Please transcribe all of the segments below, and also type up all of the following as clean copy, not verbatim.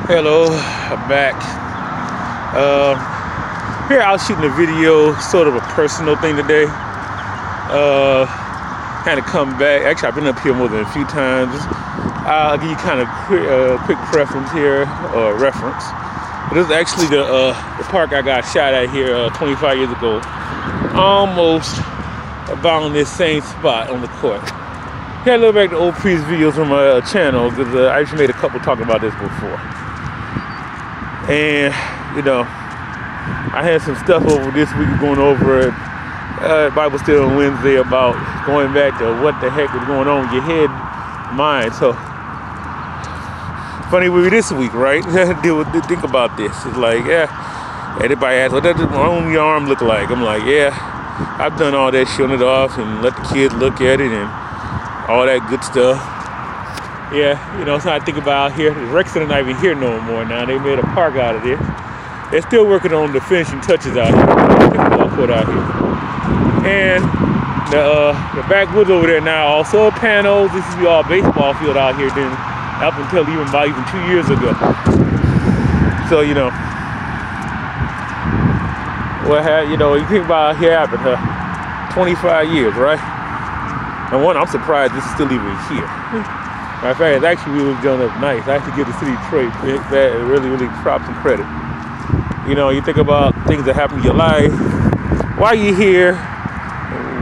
Hello, I'm back. Here I was shooting a video, sort of a personal thing today. Kind of come back. Actually, I've been up here more than a few times. I'll give you kind of quick preference here, or reference. This is actually the park I got shot at here 25 years ago. Almost about on this same spot on the court. Here I look back to old previous videos on my channel, because I actually made a couple talking about this before. And, you know, I had some stuff over this week going over Bible Study on Wednesday about going back to what the heck was going on with your head, mind. So, funny with this week, right? Think about this. It's like, yeah, everybody asks, what does your arm look like? I'm like, yeah, I've done all that, showing it off and let the kids look at it and all that good stuff. Yeah, you know, so I think about out here, the rec center not even here no more now. They made a park out of this. They're still working on the finishing touches out here. Pickleball court out here. And the backwoods over there now, also panels. This is all baseball field out here then, up until even 2 years ago. So, you know, you think about here happened 25 years, right? And one, I'm surprised this is still even here. Matter of fact, it's actually really done up nice. I actually give the city of Detroit really props and credit. You know, you think about things that happen in your life. Why are you here?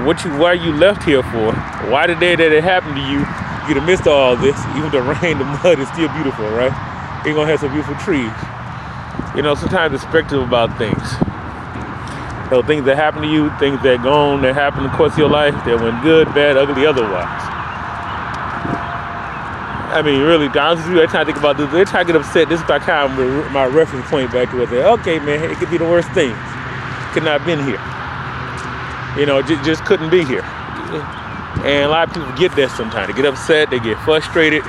Why are you left here for? Why the day that it happened to you, you could have missed all this. Even the rain, the mud is still beautiful, right? You're gonna have some beautiful trees. You know, sometimes perspective about things. So things that happen to you, things that go on, that happen in the course of your life, that went good, bad, ugly, otherwise. I mean, really, honestly, every time I think about this, every time I get upset, this is my kind of my reference point back to it. Okay, man, it could be the worst things. Could not have been here. You know, just couldn't be here. And a lot of people get that sometimes. They get upset, they get frustrated.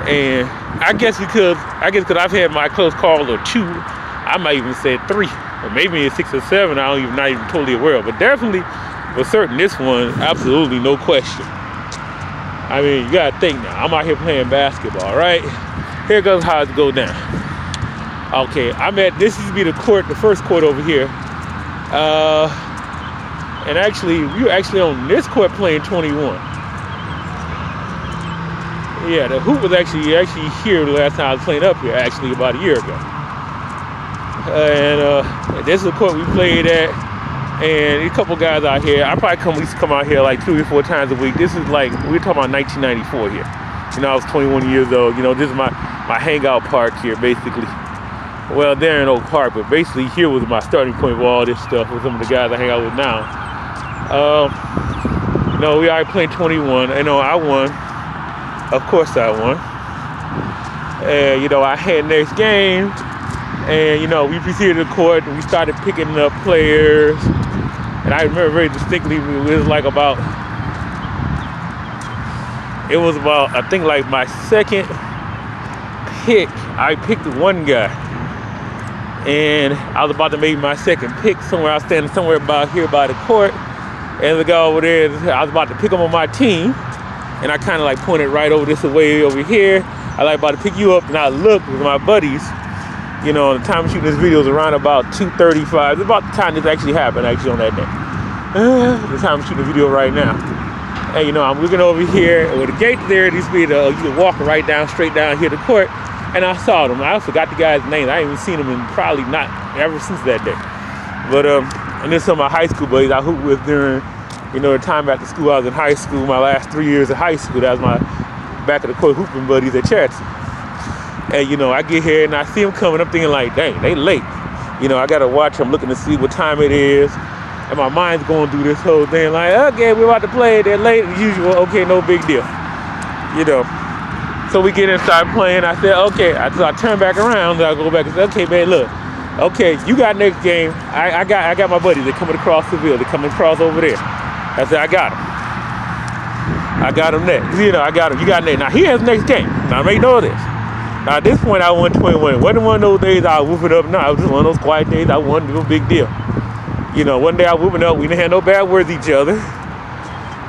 And I guess because I've had my close call or two, I might even say 3, or maybe it's 6 or 7. I'm not even totally aware of, but definitely for certain, this one, absolutely no question. I mean, you gotta think now. I'm out here playing basketball, right? Here goes how it go down. Okay, this used to be the first court over here. And actually, we were actually on this court playing 21. Yeah, the hoop was actually here the last time I was playing up here, actually about a year ago. And this is the court we played at. And a couple guys out here, I probably used to come out here like 3 or 4 times a week. This is like, we're talking about 1994 here. You know, I was 21 years old. You know, this is my hangout park here, basically. Well, there in Oak Park, but basically here was my starting point with all this stuff with some of the guys I hang out with now. No, we already playing 21. I know I won. Of course I won. And, you know, I had next game. And, you know, we proceeded to the court and we started picking up players. And I remember very distinctly, it was about, I think like my second pick, I picked one guy. And I was about to make my second pick somewhere. I was standing somewhere about here by the court. And the guy over there, I was about to pick him on my team. And I kind of like pointed right over this way over here. I like about to pick you up and I looked with my buddies. You know, the time of shooting this video is around about 2:35. It's about the time this actually happened, actually, on that day. The time I'm shooting the video right now. And, you know, I'm looking over here. With the gate there, you can walk right down, straight down here to court. And I saw them. I forgot the guy's name. I ain't even seen him in probably not ever since that day. But, and then some of my high school buddies I hooped with during, you know, the time after school. I was in high school, my last 3 years of high school. That was my back of the court hooping buddies at Chatsey. And, you know, I get here and I see them coming. I'm thinking like, dang, they late. You know, I got to watch. I'm looking to see what time it is. And my mind's going through this whole thing like, okay, we're about to play. They're late as usual. Okay, no big deal. You know. So we get in and start playing. I said, okay. So I turn back around and I go back and say, okay, man, look. Okay, you got next game. I got my buddies. They're coming across the field. They're coming across over there. I said, I got him. I got him next. You know, I got him. You got next. Now, he has next game. Now, make note of this. Now, at this point, I won 21. It wasn't one of those days I was whooping up. No, it was just one of those quiet days I won. No big deal. You know, one day I was whooping up. We didn't have no bad words each other.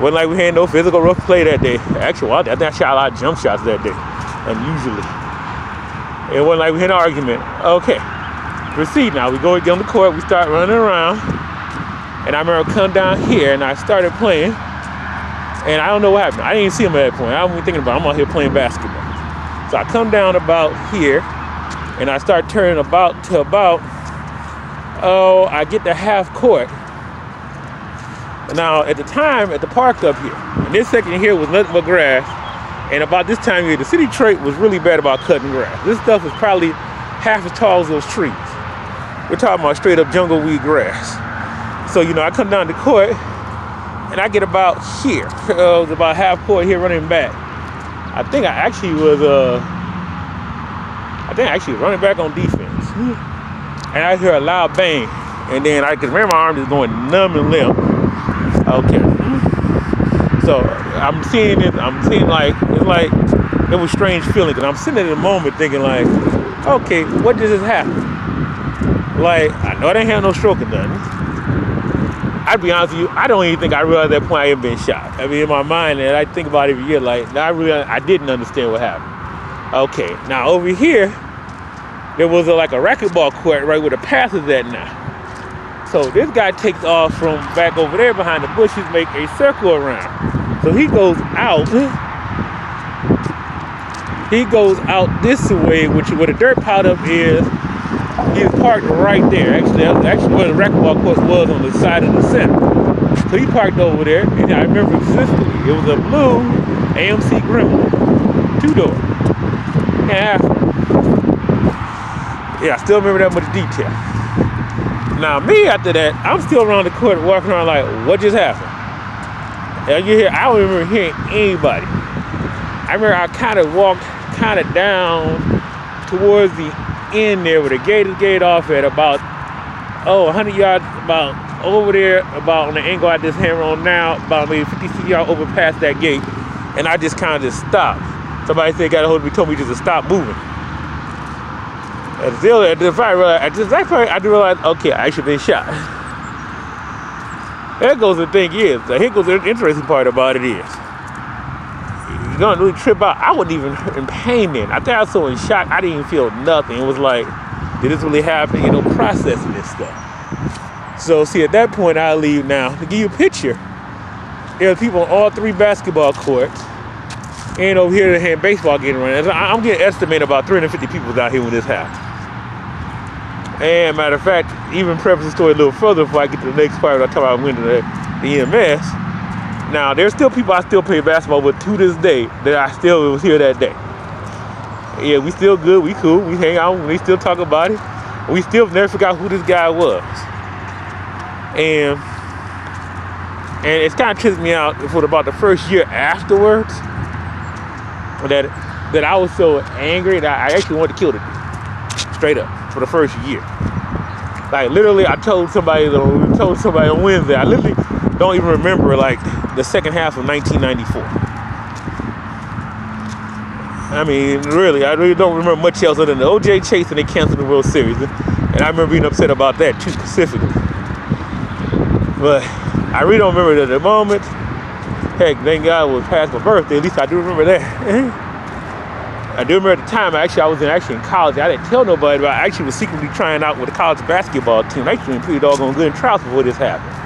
Wasn't like we had no physical rough play that day. Actually, I think I shot a lot of jump shots that day, unusually. It wasn't like we had an argument. Okay, proceed now. We go get on the court, we start running around. And I remember coming down here and I started playing. And I don't know what happened. I didn't even see him at that point. I wasn't thinking about it. I'm out here playing basketball. So I come down about here and I start turning about, I get to half court. Now, at the time, at the park up here, and this section here was nothing but grass. And about this time here, the city trait was really bad about cutting grass. This stuff was probably half as tall as those trees. We're talking about straight up jungle weed grass. So, I come down the court and I get about here. It was about half court here running back. I think I actually was running back on defense. And I hear a loud bang. And then I can remember my arm just going numb and limp. Okay. So I'm seeing like, it's like, it was a strange feeling. Because I'm sitting at the moment thinking like, okay, what does this happen? Like, I know I didn't have no stroke or nothing. I'd be honest with you, I don't even think I realized at that point I had been shot. I mean, in my mind, and I think about it every year, like, I didn't understand what happened. Okay, now over here, there was a racquetball court right where the path is at now. So this guy takes off from back over there behind the bushes, make a circle around. So he goes out. He goes out this way, where the dirt pile up is. He's parked right there. Actually, where the racquetball court was on the side of the center. So he parked over there, and I remember specifically, it was a blue AMC Gremlin, 2-door. Yeah, I still remember that much detail. Now, me after that, I'm still around the court, walking around like, what just happened? And you hear, I don't remember hearing anybody. I remember I kind of walked down towards the end there where the gate is gated off at about 100 yards, about over there, about on the angle I just hammer on now, about maybe 50 yards over past that gate, and I just kind of just stopped. Somebody said got a hold of me, told me just to stop moving. And still at that point I realized, okay, I actually been shot. There goes the thing is, here goes the interesting part about it is, you're gonna really trip out. I wasn't even in pain then. I think I was so in shock, I didn't even feel nothing. It was like, did this really happen? Processing this stuff. So see, at that point, I leave now. To give you a picture, there are people on all 3 basketball courts, and over here, the baseball getting running. I'm getting estimated about 350 people out here when this happened. And matter of fact, even preface the story a little further before I get to the next part, I talk about winning the EMS. Now, there's still people I still play basketball with to this day that I still was here that day. Yeah, we still good, we cool, we hang out, we still talk about it. We still never forgot who this guy was. And it's kind of tripped me out for about the first year afterwards that I was so angry that I actually wanted to kill the dude. Straight up, for the first year. Like, literally, I told somebody on Wednesday, I literally don't even remember, like, the second half of 1994. I mean, really, I really don't remember much else other than the O.J. Chase and they canceled the World Series. And I remember being upset about that, too, specifically. But I really don't remember it at the moment. Heck, thank God it was past my birthday. At least I do remember that. I do remember at the time, I was in college. I didn't tell nobody, but I actually was secretly trying out with a college basketball team. I actually been pretty doggone good in trials before this happened.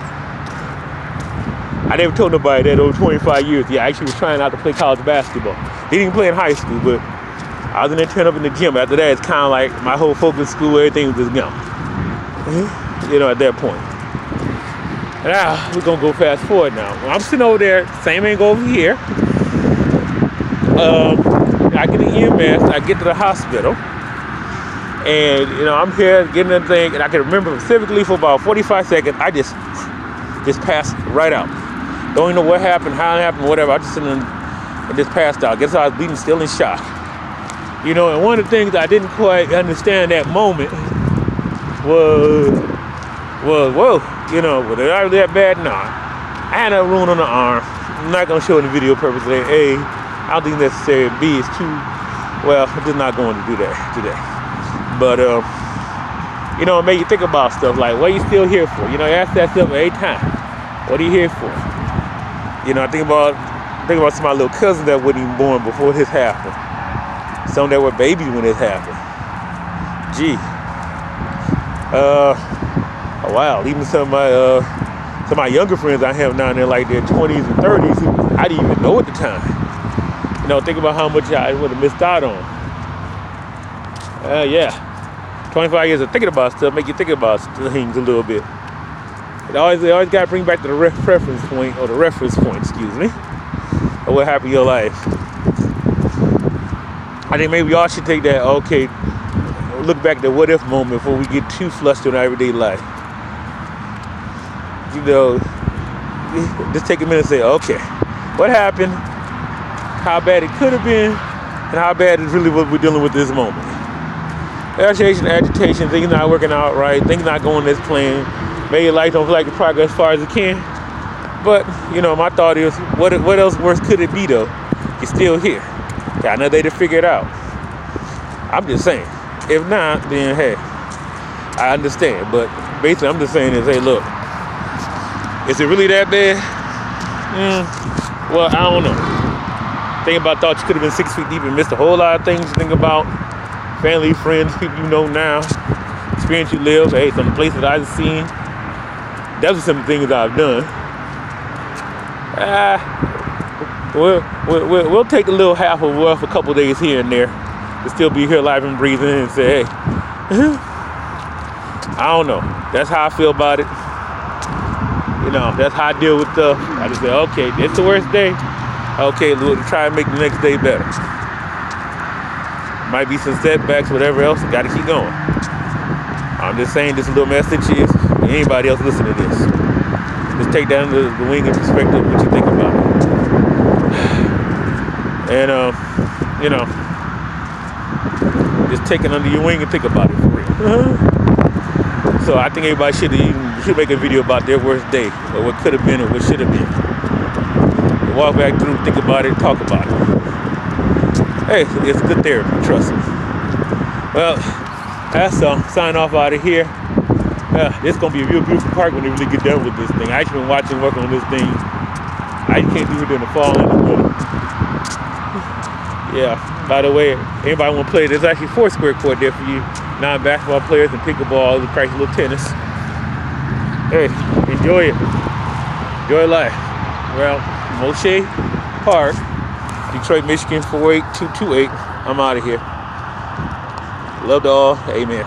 I never told nobody that over 25 years. Yeah, I actually was trying out to play college basketball. Didn't even play in high school, but I was in there turning up in the gym. After that, it's kind of like my whole focus school, everything was just gone. At that point. Now, we're going to go fast forward now. When I'm sitting over there, same angle over here. I get the EMS, I get to the hospital. And, I'm here getting the thing, and I can remember specifically for about 45 seconds, I just passed right out. Don't even know what happened, how it happened, whatever. I just sitting and just passed out. Guess I was bleeding, still in shock. And one of the things I didn't quite understand that moment was whoa, was it really that bad? Nah. I had a wound on the arm. I'm not gonna show it in the video purposely. A, I don't think it's necessary. B, it's too, well, I'm just not going to do that today. But it made you think about stuff like, what are you still here for? You ask that stuff every time. What are you here for? I think about some of my little cousins that weren't even born before this happened. Some that were babies when this happened. gee. Wow, even some of my younger friends I have now, they're like their 20s and 30s, who I didn't even know at the time. You know, think about how much I would have missed out on. Yeah, 25 years of thinking about stuff make you think about things a little bit. They always got to bring back to the reference point, excuse me, of what happened in your life. I think maybe y'all should take that, okay, look back at the what if moment before we get too flustered in our everyday life. You know, just take a minute and say, okay, what happened, how bad it could have been, and how bad is really what we're dealing with this moment. Agitation, things not working out right, things not going as planned. Maybe your life don't feel like it progress as far as it can. But, you know, my thought is, what else worse could it be, though? You're still here. Got another day to figure it out. I'm just saying. If not, then, hey, I understand. But basically, I'm just saying is, hey, look, is it really that bad? Well, I don't know. Think about thought you could have been 6 feet deep and missed a whole lot of things to think about. Family, friends, people you know now, experience you live, hey, some places I've seen. Those are some things I've done. We'll take a little half of rough a couple days here and there to still be here alive and breathing and say, hey, I don't know. That's how I feel about it. You know, that's how I deal with stuff. I just say, okay, it's the worst day. Okay, we'll try and make the next day better. Might be some setbacks, whatever else, got to keep going. I'm just saying this little message is, anybody else listening to this, just take down the wing and perspective of what you think about it. And, you know, just take it under your wing and think about it for real. So I think everybody should make a video about their worst day, or what could have been, or what should have been. Walk back through, think about it, talk about it. Hey, it's good therapy, trust me. Well, that's sign off out of here. It's gonna be a real beautiful park when they really get done with this thing. I actually been working on this thing. I can't do it in the fall and the winter. Yeah. By the way, anybody want to play? There's actually 4 square court there for you non-basketball players and pickleball, the crazy little tennis. Hey, enjoy it. Enjoy life. Well, Moshe Park, Detroit, Michigan 48228. I'm out of here. Love to all. Amen.